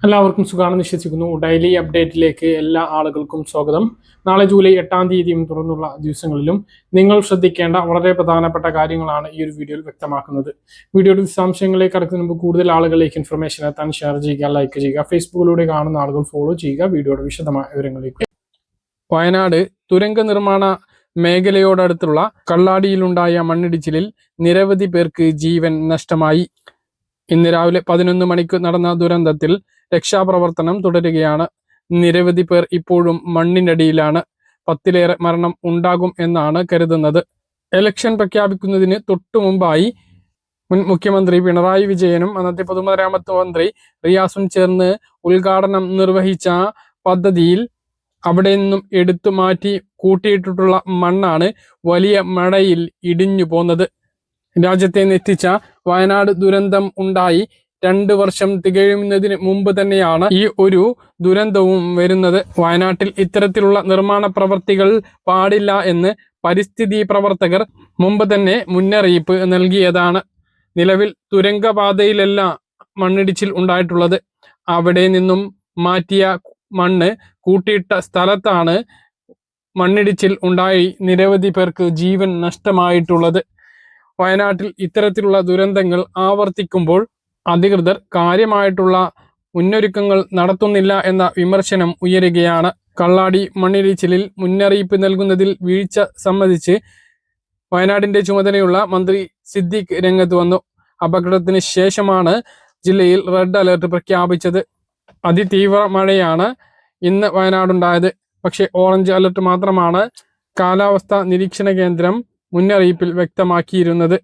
എല്ലാവർക്കും സുഖാണെന്ന് വിശ്വസിക്കുന്നു. ഡെയിലി അപ്ഡേറ്റിലേക്ക് എല്ലാ ആളുകൾക്കും സ്വാഗതം. നാളെ ജൂലൈ 8-ാം തീയതിയും തുടർന്നുള്ള ദിവസങ്ങളിലും നിങ്ങൾ ശ്രദ്ധിക്കേണ്ട വളരെ പ്രധാനപ്പെട്ട കാര്യങ്ങളാണ് ഈ ഒരു വീഡിയോയിൽ വ്യക്തമാക്കുന്നത്. വീഡിയോയുടെ വിശദാംശങ്ങളിലേക്ക് കടക്കുന്ന മുമ്പ് കൂടുതൽ ആളുകളിലേക്ക് ഇൻഫർമേഷൻ എത്താൻ ഷെയർ ചെയ്യുക, ലൈക്ക് ചെയ്യുക, ഫേസ്ബുക്കിലൂടെ കാണുന്ന ആളുകൾ ഫോളോ ചെയ്യുക. വീഡിയോയുടെ വിശദമായ വിവരങ്ങളിലേക്ക്. വയനാട് തുരങ്ക നിർമ്മാണ മേഖലയോടടുത്തുള്ള കള്ളാടിയിലുണ്ടായ മണ്ണിടിച്ചിലിൽ നിരവധി പേർക്ക് ജീവൻ നഷ്ടമായി. ഇന്ന് രാവിലെ 11 മണിക്ക് നടന്ന ദുരന്തത്തിൽ രക്ഷാപ്രവർത്തനം തുടരുകയാണ്. നിരവധി പേർ ഇപ്പോഴും മണ്ണിനടിയിലാണ്. 10-ലേറെ മരണം ഉണ്ടാകും എന്നാണ് കരുതുന്നത്. ഇലക്ഷൻ പ്രഖ്യാപിക്കുന്നതിന് തൊട്ടു മുമ്പായി മുൻ മുഖ്യമന്ത്രി പിണറായി വിജയനും അന്നത്തെ പൊതുമരാമത്ത് മന്ത്രി റിയാസും ചേർന്ന് ഉദ്ഘാടനം നിർവഹിച്ച പദ്ധതിയിൽ അവിടെ നിന്നും എടുത്തു മാറ്റി കൂട്ടിയിട്ടിട്ടുള്ള മണ്ണാണ് വലിയ മഴയിൽ ഇടിഞ്ഞു പോന്നത്. രാജ്യത്തെ ഞെട്ടിച്ച വയനാട് ദുരന്തം ഉണ്ടായി 2 വർഷം തികയുന്നതിന് മുമ്പ് തന്നെയാണ് ഈ ഒരു ദുരന്തവും വരുന്നത്. വയനാട്ടിൽ ഇത്തരത്തിലുള്ള നിർമ്മാണ പ്രവർത്തികൾ പാടില്ല എന്ന് പരിസ്ഥിതി പ്രവർത്തകർ മുമ്പ് തന്നെ മുന്നറിയിപ്പ് നൽകിയതാണ്. നിലവിൽ തുരങ്കപാതയിലല്ല മണ്ണിടിച്ചിൽ ഉണ്ടായിട്ടുള്ളത്. അവിടെ നിന്നും മാറ്റിയ മണ്ണ് കൂട്ടിയിട്ട സ്ഥലത്താണ് മണ്ണിടിച്ചിൽ ഉണ്ടായി നിരവധി പേർക്ക് ജീവൻ നഷ്ടമായിട്ടുള്ളത്. വയനാട്ടിൽ ഇത്തരത്തിലുള്ള ദുരന്തങ്ങൾ ആവർത്തിക്കുമ്പോൾ അധികൃതർ കാര്യമായിട്ടുള്ള മുന്നൊരുക്കങ്ങൾ നടത്തുന്നില്ല എന്ന വിമർശനം ഉയരുകയാണ്. കള്ളാടി മണ്ണിടിച്ചിലിൽ മുന്നറിയിപ്പ് നൽകുന്നതിൽ വീഴ്ച സംബന്ധിച്ച് വയനാടിന്റെ ചുമതലയുള്ള മന്ത്രി സിദ്ദിഖ് രംഗത്ത് വന്നു. അപകടത്തിന് ശേഷമാണ് ജില്ലയിൽ റെഡ് അലർട്ട് പ്രഖ്യാപിച്ചത്. അതിതീവ്ര മഴയാണ് ഇന്ന് വയനാടുണ്ടായത്. പക്ഷേ ഓറഞ്ച് അലർട്ട് മാത്രമാണ് കാലാവസ്ഥാ നിരീക്ഷണ കേന്ദ്രം മുന്നറിയിപ്പിൽ വ്യക്തമാക്കിയിരുന്നത്.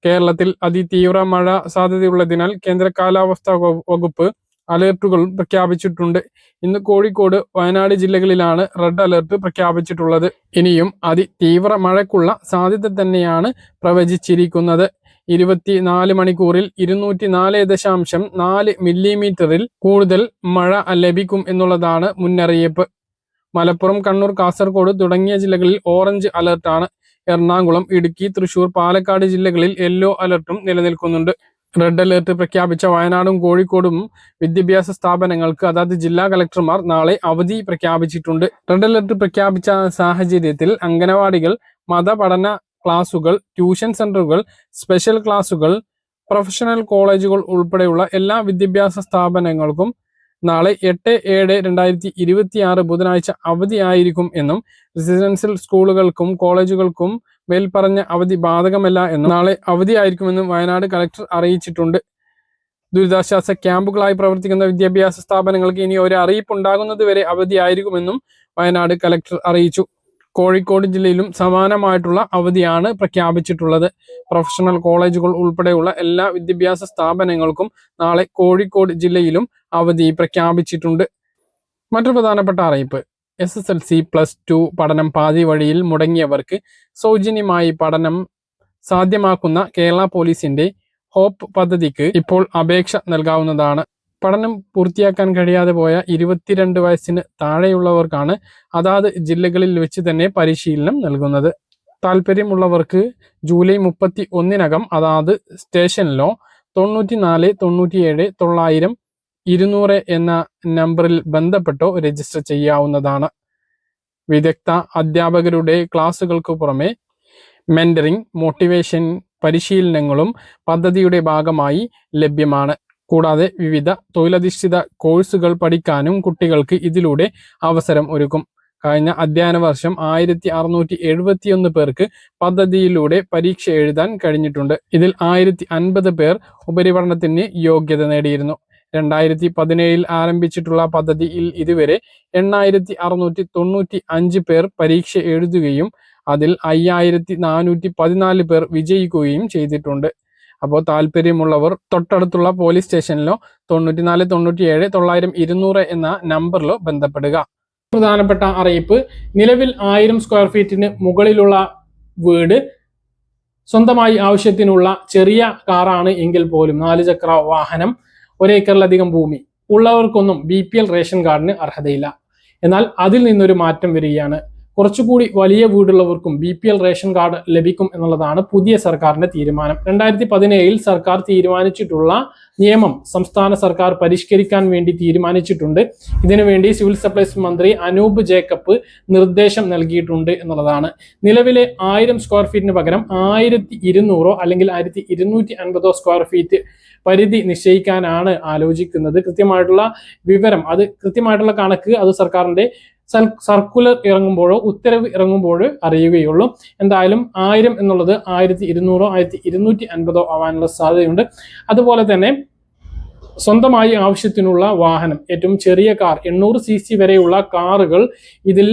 കേരളത്തിൽ അതിതീവ്ര മഴ സാധ്യതയുള്ളതിനാൽ കേന്ദ്ര കാലാവസ്ഥാ വകുപ്പ് അലർട്ടുകൾ പ്രഖ്യാപിച്ചിട്ടുണ്ട്. ഇന്ന് കോഴിക്കോട്, വയനാട് ജില്ലകളിലാണ് റെഡ് അലർട്ട് പ്രഖ്യാപിച്ചിട്ടുള്ളത്. ഇനിയും അതിതീവ്ര മഴയ്ക്കുള്ള സാധ്യത തന്നെയാണ് പ്രവചിച്ചിരിക്കുന്നത്. 24 മണിക്കൂറിൽ 204.4 മില്ലിമീറ്ററിൽ കൂടുതൽ മഴ ലഭിക്കും എന്നുള്ളതാണ് മുന്നറിയിപ്പ്. മലപ്പുറം, കണ്ണൂർ, കാസർഗോഡ് തുടങ്ങിയ ജില്ലകളിൽ ഓറഞ്ച് അലർട്ടാണ്. എറണാകുളം, ഇടുക്കി, തൃശൂർ, പാലക്കാട് ജില്ലകളിൽ യെല്ലോ അലർട്ടും നിലനിൽക്കുന്നുണ്ട്. റെഡ് അലർട്ട് പ്രഖ്യാപിച്ച വയനാടും കോഴിക്കോടും വിദ്യാഭ്യാസ സ്ഥാപനങ്ങൾക്ക് അതാത് ജില്ലാ കളക്ടർമാർ നാളെ അവധി പ്രഖ്യാപിച്ചിട്ടുണ്ട്. റെഡ് അലർട്ട് പ്രഖ്യാപിച്ച സാഹചര്യത്തിൽ അംഗനവാടികൾ, മതപഠന ക്ലാസുകൾ, ട്യൂഷൻ സെന്ററുകൾ, സ്പെഷ്യൽ ക്ലാസുകൾ, പ്രൊഫഷണൽ കോളേജുകൾ ഉൾപ്പെടെയുള്ള എല്ലാ വിദ്യാഭ്യാസ സ്ഥാപനങ്ങൾക്കും നാളെ 8/7/2026 ബുധനാഴ്ച അവധിയായിരിക്കും എന്നും റെസിഡൻഷ്യൽ സ്കൂളുകൾക്കും കോളേജുകൾക്കും മേൽപ്പറഞ്ഞ അവധി ബാധകമല്ല എന്നും നാളെ അവധിയായിരിക്കുമെന്നും വയനാട് കളക്ടർ അറിയിച്ചിട്ടുണ്ട്. ദുരിതാശ്വാസ ക്യാമ്പുകളായി പ്രവർത്തിക്കുന്ന വിദ്യാഭ്യാസ സ്ഥാപനങ്ങൾക്ക് ഇനി ഒരു അറിയിപ്പ് ഉണ്ടാകുന്നത് വരെ അവധിയായിരിക്കുമെന്നും വയനാട് കളക്ടർ അറിയിച്ചു. കോഴിക്കോട് ജില്ലയിലും സമാനമായിട്ടുള്ള അവധിയാണ് പ്രഖ്യാപിച്ചിട്ടുള്ളത്. പ്രൊഫഷണൽ കോളേജുകൾ ഉൾപ്പെടെയുള്ള എല്ലാ വിദ്യാഭ്യാസ സ്ഥാപനങ്ങൾക്കും നാളെ കോഴിക്കോട് ജില്ലയിലും അവധി പ്രഖ്യാപിച്ചിട്ടുണ്ട്. മറ്റൊരു പ്രധാനപ്പെട്ട അറിയിപ്പ്, SSLC +2 പഠനം പാതി വഴിയിൽ മുടങ്ങിയവർക്ക് സൗജന്യമായി പഠനം സാധ്യമാക്കുന്ന കേരള പോലീസിന്റെ ഹോപ്പ് പദ്ധതിക്ക് ഇപ്പോൾ അപേക്ഷ നൽകാവുന്നതാണ്. പഠനം പൂർത്തിയാക്കാൻ കഴിയാതെ പോയ 22 വയസ്സിന് താഴെയുള്ളവർക്കാണ് അതാത് ജില്ലകളിൽ വെച്ച് തന്നെ പരിശീലനം നൽകുന്നത്. താല്പര്യമുള്ളവർക്ക് ജൂലൈ 31-നകം അതാത് സ്റ്റേഷനിലോ 94 97 900 200 എന്ന നമ്പറിൽ ബന്ധപ്പെട്ടോ രജിസ്റ്റർ ചെയ്യാവുന്നതാണ്. വിദഗ്ധ അധ്യാപകരുടെ ക്ലാസുകൾക്ക് പുറമെ മെന്ററിംഗ്, മോട്ടിവേഷൻ പരിശീലനങ്ങളും പദ്ധതിയുടെ ഭാഗമായി ലഭ്യമാണ്. കൂടാതെ വിവിധ തൊഴിലധിഷ്ഠിത കോഴ്സുകൾ പഠിക്കാനും കുട്ടികൾക്ക് ഇതിലൂടെ അവസരം ഒരുക്കും. കഴിഞ്ഞ അധ്യയന വർഷം 1671 പേർക്ക് പദ്ധതിയിലൂടെ പരീക്ഷ എഴുതാൻ കഴിഞ്ഞിട്ടുണ്ട്. ഇതിൽ 1050 പേർ ഉപരിപഠനത്തിന് യോഗ്യത നേടിയിരുന്നു. 2017 ആരംഭിച്ചിട്ടുള്ള പദ്ധതിയിൽ ഇതുവരെ 8695 പേർ പരീക്ഷ എഴുതുകയും അതിൽ 5414 പേർ വിജയിക്കുകയും ചെയ്തിട്ടുണ്ട്. അപ്പോൾ താല്പര്യമുള്ളവർ തൊട്ടടുത്തുള്ള പോലീസ് സ്റ്റേഷനിലോ 94 97 900 200 എന്ന നമ്പറിലോ ബന്ധപ്പെടുക. പ്രധാനപ്പെട്ട അറിയിപ്പ്, നിലവിൽ 1000 സ്ക്വയർ ഫീറ്റിന് മുകളിലുള്ള വീട് സ്വന്തമായി ആവശ്യത്തിനുള്ള ചെറിയ കാറാണ് എങ്കിൽ പോലും 4 ചക്ര വാഹനം, 1 ഏക്കറിലധികം ഭൂമി ഉള്ളവർക്കൊന്നും BPL റേഷൻ കാർഡിന് അർഹതയില്ല. എന്നാൽ അതിൽ നിന്നൊരു മാറ്റം വരികയാണ്. കുറച്ചുകൂടി വലിയ വീടുള്ളവർക്കും BPL റേഷൻ കാർഡ് ലഭിക്കും എന്നുള്ളതാണ് പുതിയ സർക്കാരിന്റെ തീരുമാനം. 2017 സർക്കാർ തീരുമാനിച്ചിട്ടുള്ള നിയമം സംസ്ഥാന സർക്കാർ പരിഷ്കരിക്കാൻ വേണ്ടി തീരുമാനിച്ചിട്ടുണ്ട്. ഇതിനുവേണ്ടി സിവിൽ സപ്ലൈസ് മന്ത്രി അനൂപ് ജേക്കബ് നിർദ്ദേശം നൽകിയിട്ടുണ്ട് എന്നുള്ളതാണ്. നിലവിലെ 1000 സ്ക്വയർ ഫീറ്റിന് പകരം 1200 അല്ലെങ്കിൽ 1250 സ്ക്വയർ ഫീറ്റ് പരിധി നിശ്ചയിക്കാനാണ് ആലോചിക്കുന്നത്. കൃത്യമായിട്ടുള്ള വിവരം, അത് കൃത്യമായിട്ടുള്ള കണക്ക് അത് സർക്കാരിന്റെ സർക്കുലർ ഇറങ്ങുമ്പോഴോ ഉത്തരവ് ഇറങ്ങുമ്പോഴോ അറിയുകയുള്ളൂ. എന്തായാലും 1000 എന്നുള്ളത് 1200 1250 ആവാനുള്ള സാധ്യതയുണ്ട്. അതുപോലെ തന്നെ സ്വന്തമായി ആവശ്യത്തിനുള്ള വാഹനം, ഏറ്റവും ചെറിയ കാർ 800cc വരെയുള്ള കാറുകൾ ഇതിൽ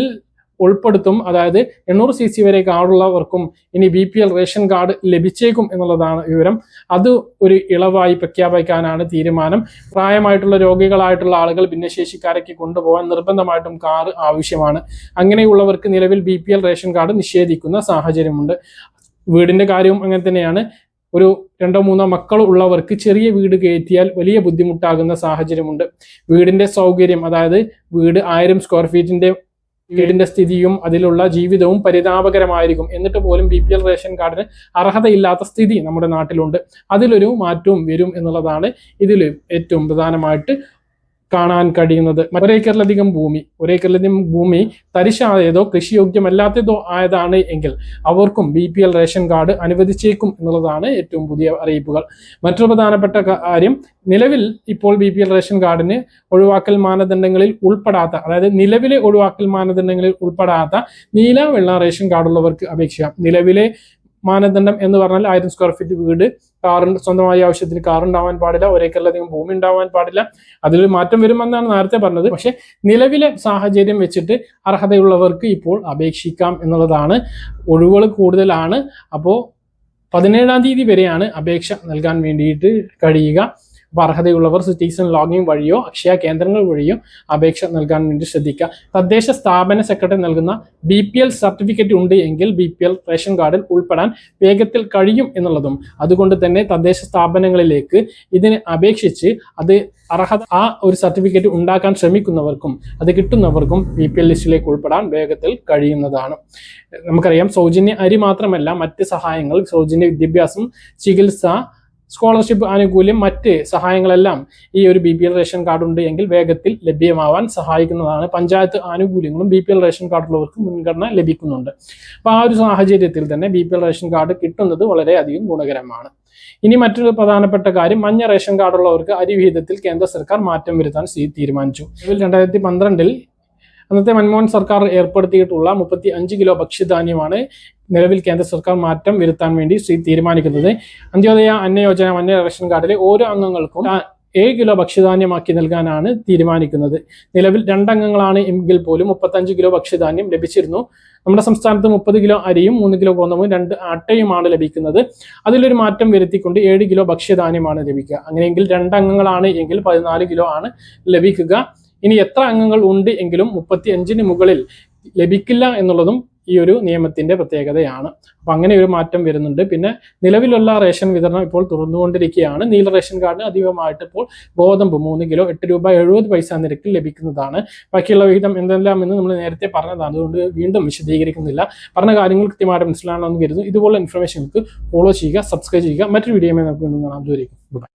ഉൾപ്പെടുത്തും. അതായത് 800cc വരെ കാറുള്ളവർക്കും ഇനി BPL റേഷൻ കാർഡ് ലഭിച്ചേക്കും എന്നുള്ളതാണ് വിവരം. അത് ഒരു ഇളവായി പ്രഖ്യാപിക്കാനാണ് തീരുമാനം. പ്രായമായിട്ടുള്ള രോഗികളായിട്ടുള്ള ആളുകൾ, ഭിന്നശേഷിക്കാരൊക്കെ കൊണ്ടുപോകാൻ നിർബന്ധമായിട്ടും കാർ ആവശ്യമാണ്. അങ്ങനെയുള്ളവർക്ക് നിലവിൽ BPL റേഷൻ കാർഡ് നിഷേധിക്കുന്ന സാഹചര്യമുണ്ട്. വീടിന്റെ കാര്യവും അങ്ങനെ തന്നെയാണ്. ഒരു 2-3 മക്കൾ ഉള്ളവർക്ക് ചെറിയ വീട് കയറ്റിയാൽ വലിയ ബുദ്ധിമുട്ടാകുന്ന സാഹചര്യമുണ്ട്. വീടിന്റെ സൗകര്യം, അതായത് വീട് 1000 സ്ക്വയർ ഫീറ്റിന്റെ വീടിന്റെ സ്ഥിതിയും അതിലുള്ള ജീവിതവും പരിതാപകരമായിരിക്കും. എന്നിട്ട് പോലും BPL റേഷൻ കാർഡിന് അർഹതയില്ലാത്ത സ്ഥിതി നമ്മുടെ നാട്ടിലുണ്ട്. അതിലൊരു മാറ്റവും വരും എന്നുള്ളതാണ് ഇതിൽ ഏറ്റവും പ്രധാനമായിട്ട് കാണാൻ കഴിയുന്നത്. ഒരേക്കറിലധികം ഭൂമി തരിശായതോ കൃഷിയോഗ്യമല്ലാത്തതോ ആയതാണ് എങ്കിൽ അവർക്കും BPL റേഷൻ കാർഡ് അനുവദിച്ചേക്കും എന്നുള്ളതാണ് ഏറ്റവും പുതിയ അറിയിപ്പുകൾ. മറ്റൊരു പ്രധാനപ്പെട്ട കാര്യം, നിലവിൽ ഇപ്പോൾ BPL റേഷൻ കാർഡിന് ഒഴിവാക്കൽ മാനദണ്ഡങ്ങളിൽ ഉൾപ്പെടാത്ത, അതായത് നിലവിലെ ഒഴിവാക്കൽ മാനദണ്ഡങ്ങളിൽ ഉൾപ്പെടാത്ത നീല വെള്ള റേഷൻ കാർഡുള്ളവർക്ക് അപേക്ഷിക്കാം. നിലവിലെ മാനദണ്ഡം എന്ന് പറഞ്ഞാൽ 1000 സ്ക്വയർ ഫീറ്റ് വീട്, സ്വന്തമായ ആവശ്യത്തിന് കാർ ഉണ്ടാവാൻ പാടില്ല, ഒരേക്കറിലധികം ഭൂമി ഉണ്ടാവാൻ പാടില്ല. അതിൽ മാറ്റം വരുമെന്നാണ് നേരത്തെ പറഞ്ഞത്. പക്ഷെ നിലവിലെ സാഹചര്യം വെച്ചിട്ട് അർഹതയുള്ളവർക്ക് ഇപ്പോൾ അപേക്ഷിക്കാം എന്നുള്ളതാണ്. ഒഴിവുകൾ കൂടുതലാണ്. അപ്പോൾ 17-ാം തീയതി വരെയാണ് അപേക്ഷ നൽകാൻ വേണ്ടിയിട്ട് കഴിയുക. അപ്പോൾ അർഹതയുള്ളവർ സിറ്റിസൺ ലോഗിൻ വഴിയോ അക്ഷയ കേന്ദ്രങ്ങൾ വഴിയോ അപേക്ഷ നൽകാൻ വേണ്ടി ശ്രദ്ധിക്കുക. തദ്ദേശ സ്ഥാപന സെക്രട്ടറി നൽകുന്ന BPL സർട്ടിഫിക്കറ്റ് ഉണ്ട് എങ്കിൽ BPL റേഷൻ കാർഡിൽ ഉൾപ്പെടാൻ വേഗത്തിൽ കഴിയും എന്നുള്ളതും, അതുകൊണ്ട് തന്നെ തദ്ദേശ സ്ഥാപനങ്ങളിലേക്ക് ഇതിന് അപേക്ഷിച്ച് അത് ആ ഒരു സർട്ടിഫിക്കറ്റ് ഉണ്ടാക്കാൻ ശ്രമിക്കുന്നവർക്കും അത് കിട്ടുന്നവർക്കും BPL ലിസ്റ്റിലേക്ക് ഉൾപ്പെടാൻ വേഗത്തിൽ കഴിയുന്നതാണ്. നമുക്കറിയാം, സൗജന്യ അരി മാത്രമല്ല, മറ്റ് സഹായങ്ങൾ, സൗജന്യ വിദ്യാഭ്യാസം, ചികിത്സ, സ്കോളർഷിപ്പ് ആനുകൂല്യം, മറ്റ് സഹായങ്ങളെല്ലാം ഈ ഒരു BPL റേഷൻ കാർഡ് ഉണ്ട് എങ്കിൽ വേഗത്തിൽ ലഭ്യമാവാൻ സഹായിക്കുന്നതാണ്. പഞ്ചായത്ത് ആനുകൂല്യങ്ങളും BPL റേഷൻ കാർഡുള്ളവർക്ക് മുൻഗണന ലഭിക്കുന്നുണ്ട്. അപ്പോൾ ആ ഒരു സാഹചര്യത്തിൽ തന്നെ BPL റേഷൻ കാർഡ് കിട്ടുന്നത് വളരെയധികം ഗുണകരമാണ്. ഇനി മറ്റൊരു പ്രധാനപ്പെട്ട കാര്യം, മഞ്ഞ റേഷൻ കാർഡുള്ളവർക്ക് അരി വിഹിതത്തിൽ കേന്ദ്ര സർക്കാർ മാറ്റം വരുത്താൻ തീരുമാനിച്ചു. 2012 അന്നത്തെ മൻമോഹൻ സർക്കാർ ഏർപ്പെടുത്തിയിട്ടുള്ള 35 കിലോ ഭക്ഷ്യധാന്യമാണ് നിലവിൽ കേന്ദ്ര സർക്കാർ മാറ്റം വരുത്താൻ വേണ്ടി തീരുമാനിക്കുന്നത്. അന്ത്യോദയ അന്ന യോജന മഞ്ഞ റേഷൻ കാർഡിലെ ഓരോ അംഗങ്ങൾക്കും 7 കിലോ ഭക്ഷ്യധാന്യമാക്കി നൽകാനാണ് തീരുമാനിക്കുന്നത്. നിലവിൽ 2 അംഗങ്ങളാണ് എങ്കിൽ പോലും 35 കിലോ ഭക്ഷ്യധാന്യം ലഭിച്ചിരുന്നു. നമ്മുടെ സംസ്ഥാനത്ത് 30 കിലോ അരിയും 3 കിലോ ഗോതമ്പും 2 അട്ടയുമാണ് ലഭിക്കുന്നത്. അതിലൊരു മാറ്റം വരുത്തിക്കൊണ്ട് 7 കിലോ ഭക്ഷ്യധാന്യമാണ് ലഭിക്കുക. അങ്ങനെയെങ്കിൽ 2 അംഗങ്ങളാണ് എങ്കിൽ 14 കിലോ ആണ് ലഭിക്കുക. ഇനി എത്ര അംഗങ്ങൾ ഉണ്ട് എങ്കിലും 35-ന് മുകളിൽ ലഭിക്കില്ല എന്നുള്ളതും ഈ ഒരു നിയമത്തിന്റെ പ്രത്യേകതയാണ്. അപ്പൊ അങ്ങനെ ഒരു മാറ്റം വരുന്നുണ്ട്. പിന്നെ നിലവിലുള്ള റേഷൻ വിതരണം ഇപ്പോൾ തുറന്നുകൊണ്ടിരിക്കുകയാണ്. നീല റേഷൻ കാർഡിന് അധികമായിട്ട് ഇപ്പോൾ ഗോതമ്പ് 3 കിലോ 8 രൂപ 70 പൈസ നിരക്കിൽ ലഭിക്കുന്നതാണ്. ബാക്കിയുള്ള വിഹിതം എന്തെല്ലാം എന്ന് നമ്മൾ നേരത്തെ പറഞ്ഞതാണ്, അതുകൊണ്ട് വീണ്ടും വിശദീകരിക്കുന്നില്ല. പറഞ്ഞ കാര്യങ്ങൾ കൃത്യമായിട്ട് മനസ്സിലാണെന്ന് കരുതുന്നു. ഇതുപോലുള്ള ഇൻഫർമേഷൻ ഫോളോ ചെയ്യുക, സബ്സ്ക്രൈബ് ചെയ്യുക. മറ്റൊരു വീഡിയോയുമായി നമുക്ക് വീണ്ടും കാണാം.